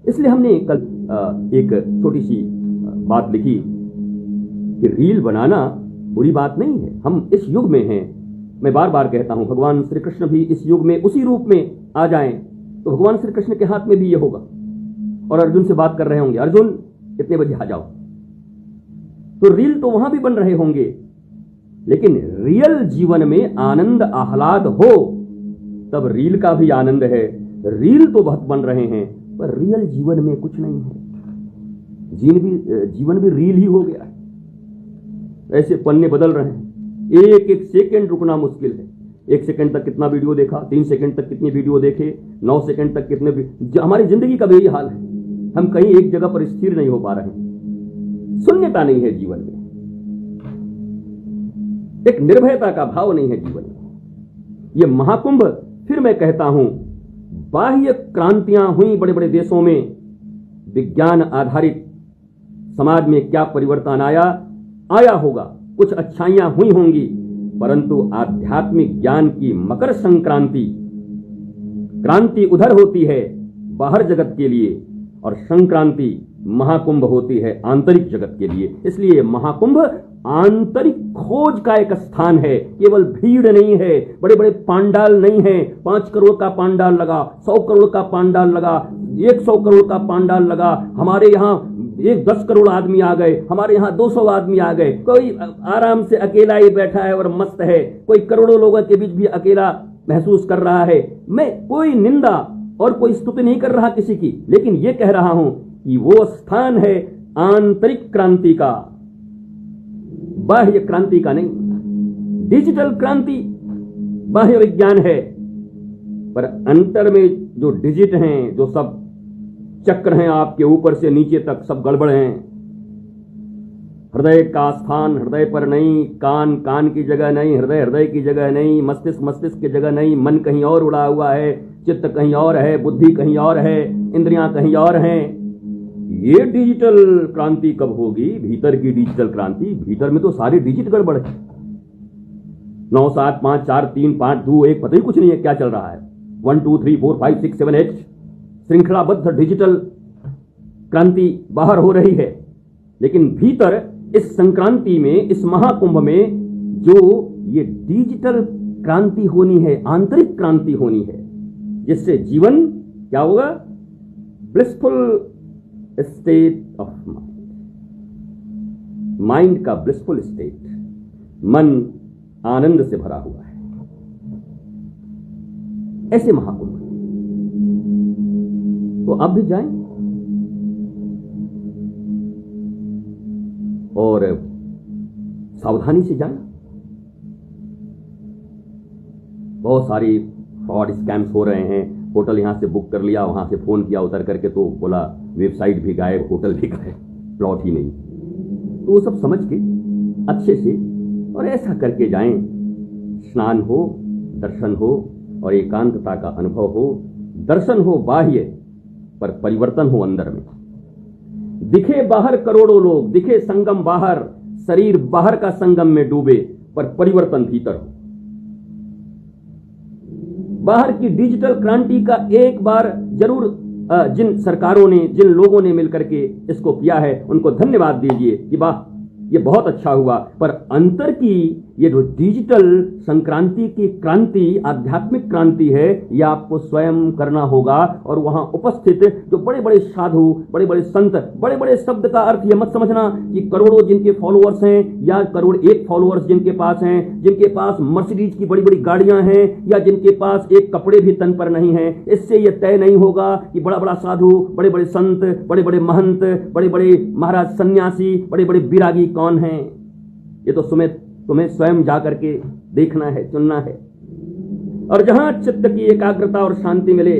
इसलिए हमने कल एक छोटी सी बात लिखी कि रील बनाना बुरी बात नहीं है। हम इस युग में हैं। मैं बार बार कहता हूं, भगवान श्री कृष्ण भी इस युग में उसी रूप में आ जाएं तो भगवान श्री कृष्ण के हाथ में भी ये होगा। और अर्जुन से बात कर रहे होंगे, अर्जुन इतने बजे आ जाओ, तो रील तो वहां भी बन रहे होंगे, लेकिन रियल जीवन में आनंद आह्लाद हो तब रील का भी आनंद है। रील तो बहुत बन रहे हैं पर रियल जीवन में कुछ नहीं है। जीवन भी रील ही हो गया है। ऐसे पन्ने बदल रहे हैं। एक एक सेकंड रुकना मुश्किल है। 1 सेकंड तक कितना वीडियो देखा, 3 सेकंड तक कितने वीडियो देखे, 9 सेकंड तक कितने हमारी जिंदगी का भी यही हाल है। हम कहीं एक जगह पर स्थिर नहीं हो पा रहे हैं। शून्यता नहीं है जीवन में, एक निर्भयता का भाव नहीं है जीवन में। यह महाकुंभ, फिर मैं कहता हूं, बाह्य क्रांतियां हुई बड़े बड़े देशों में, विज्ञान आधारित समाज में क्या परिवर्तन आया होगा, कुछ अच्छाइयां हुई होंगी, परंतु आध्यात्मिक ज्ञान की मकर संक्रांति क्रांति उधर होती है बाहर जगत के लिए, और संक्रांति महाकुंभ होती है आंतरिक जगत के लिए। इसलिए महाकुंभ आंतरिक खोज का एक स्थान है, केवल भीड़ नहीं है, बड़े बड़े पांडाल नहीं है। 5 करोड़ का पांडाल लगा, 100 करोड़ का पांडाल लगा, 100 करोड़ का पांडाल लगा, हमारे यहाँ 10 करोड़ आदमी आ गए, हमारे यहाँ 200 आदमी आ गए, कोई आराम से अकेला ही बैठा है और मस्त है, कोई करोड़ों लोगों के बीच भी अकेला महसूस कर रहा है। मैं कोई निंदा और कोई स्तुति नहीं कर रहा किसी की, लेकिन यह कह रहा हूं कि वो स्थान है आंतरिक क्रांति का, बाह्य क्रांति का नहीं। डिजिटल क्रांति बाह्य विज्ञान है, पर अंतर में जो डिजिट हैं, जो सब चक्र हैं आपके ऊपर से नीचे तक सब गड़बड़ हैं। हृदय का स्थान हृदय पर नहीं, कान कान की जगह नहीं, हृदय हृदय की जगह नहीं, मस्तिष्क मस्तिष्क की जगह नहीं, मन कहीं और उड़ा हुआ है, चित्त कहीं और है, बुद्धि कहीं और है, इंद्रियां कहीं और हैं। ये डिजिटल क्रांति कब होगी? भीतर की डिजिटल क्रांति। भीतर में तो सारी डिजिट गड़बड़ है। 9 7 5 4 3 5 2 1 पता ही कुछ नहीं है क्या चल रहा है। 1 2 3 4 5 6 7 8 श्रृंखलाबद्ध डिजिटल क्रांति बाहर हो रही है, लेकिन भीतर इस संक्रांति में, इस महाकुंभ में जो ये डिजिटल क्रांति होनी है, आंतरिक क्रांति होनी है, जिससे जीवन क्या होगा? ब्लिसफुल स्टेट ऑफ माइंड का ब्लिसफुल स्टेट, मन आनंद से भरा हुआ है। ऐसे महाकुंभ तो आप भी जाएं और सावधानी से जाएं। बहुत सारी फ्रॉड स्कैम्स हो रहे हैं। होटल यहां से बुक कर लिया, वहां से फोन किया उतर करके, तो बोला वेबसाइट भी गायब, होटल भी गायब, प्लॉट ही नहीं। तो वो सब समझ के अच्छे से और ऐसा करके जाएं, स्नान हो, दर्शन हो और एकांतता का अनुभव हो। दर्शन हो बाह्य, पर परिवर्तन हो अंदर में। दिखे बाहर करोड़ों लोग, दिखे संगम बाहर, शरीर बाहर का संगम में डूबे, पर परिवर्तन भीतर हो। बाहर की डिजिटल क्रांति का एक बार जरूर जिन सरकारों ने, जिन लोगों ने मिलकर के इसको किया है, उनको धन्यवाद दीजिए कि वाह, ये बहुत अच्छा हुआ। पर अंतर की ये जो डिजिटल संक्रांति की क्रांति, आध्यात्मिक क्रांति है, ये आपको स्वयं करना होगा। और वहां उपस्थित जो बड़े बड़े साधु, बड़े बड़े संत, बड़े बड़े शब्द का अर्थ ये मत समझना कि करोड़ों जिनके फॉलोअर्स हैं या करोड़ 1 फॉलोअर्स जिनके पास हैं, जिनके पास मर्सिडीज की बड़ी बड़ी गाड़ियां हैं या जिनके पास एक कपड़े भी तन पर नहीं है। इससे यह तय नहीं होगा कि बड़ा बड़ा साधु, बड़े बड़े संत, बड़े बड़े महंत, बड़े बड़े महाराज सन्यासी, बड़े बड़े विरागी कौन हैं। ये तो तुम्हें स्वयं जाकर के देखना है, चुनना है। और जहां चित्त की एकाग्रता और शांति मिले,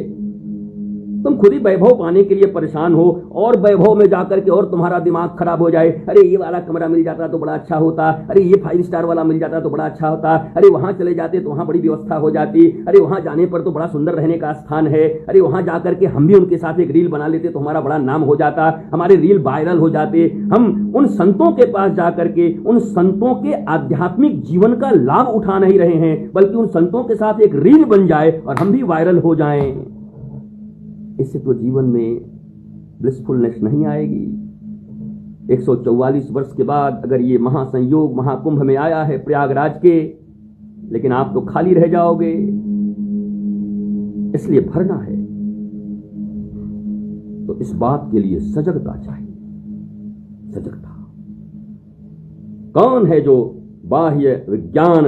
तुम खुद ही वैभव पाने के लिए परेशान हो और वैभव में जाकर के और तुम्हारा दिमाग खराब हो जाए। अरे ये वाला कमरा मिल जाता तो बड़ा अच्छा होता, अरे ये 5 स्टार वाला मिल जाता तो बड़ा अच्छा होता, अरे वहां चले जाते तो वहां बड़ी व्यवस्था हो जाती, अरे वहां जाने पर तो बड़ा सुंदर रहने का स्थान है, अरे वहां जाकर के हम भी उनके साथ एक रील बना लेते तो हमारा बड़ा नाम हो जाता, हमारे रील वायरल हो जाते। हम उन संतों के पास जाकर के उन संतों के आध्यात्मिक जीवन का लाभ उठा नहीं रहे हैं, बल्कि उन संतों के साथ एक रील बन जाए और हम भी वायरल हो जाएं। इससे तो जीवन में ब्लिसफुलनेस नहीं आएगी। 144 वर्ष के बाद अगर ये महासंयोग महाकुंभ में आया है प्रयागराज के, लेकिन आप तो खाली रह जाओगे। इसलिए भरना है, तो इस बात के लिए सजगता चाहिए, सजगता। कौन है जो बाह्य विज्ञान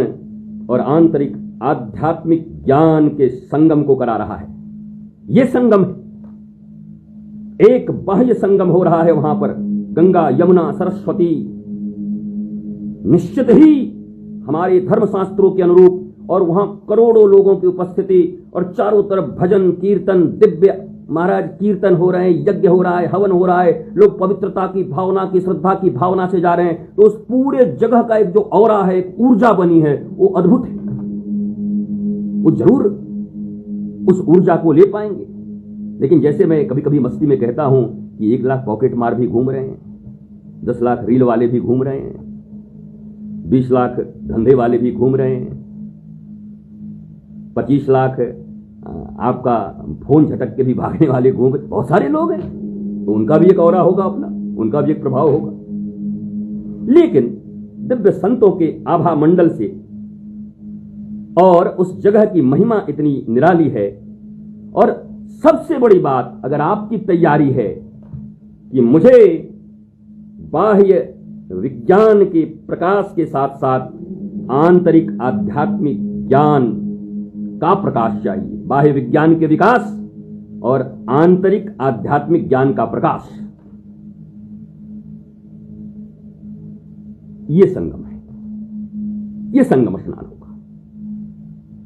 और आंतरिक आध्यात्मिक ज्ञान के संगम को करा रहा है? यह संगम है, एक बाह्य संगम हो रहा है वहां पर, गंगा यमुना सरस्वती। निश्चित ही हमारे धर्मशास्त्रों के अनुरूप, और वहां करोड़ों लोगों की उपस्थिति, और चारों तरफ भजन कीर्तन, दिव्य महाराज कीर्तन हो रहे हैं, यज्ञ हो रहा है, हवन हो रहा है, लोग पवित्रता की भावना की, श्रद्धा की भावना से जा रहे हैं। तो उस पूरे जगह का एक जो औरा है, एक ऊर्जा बनी है, वो अद्भुत है। वो जरूर उस ऊर्जा को ले पाएंगे। लेकिन जैसे मैं कभी कभी मस्ती में कहता हूं कि 1 लाख पॉकेट मार भी घूम रहे हैं, 10 लाख रील वाले भी घूम रहे हैं, 20 लाख धंधे वाले भी घूम रहे हैं, 25 लाख आपका फोन झटक के भी भागने वाले घूम, बहुत सारे लोग हैं। तो उनका भी एक औरा होगा अपना, उनका भी एक प्रभाव होगा। लेकिन दिव्य संतों के आभा मंडल से और उस जगह की महिमा इतनी निराली है। और सबसे बड़ी बात, अगर आपकी तैयारी है कि मुझे बाह्य विज्ञान के प्रकाश के साथ साथ आंतरिक आध्यात्मिक ज्ञान का प्रकाश चाहिए, बाह्य विज्ञान के विकास और आंतरिक आध्यात्मिक ज्ञान का प्रकाश, ये संगम है, ये संगम स्नान।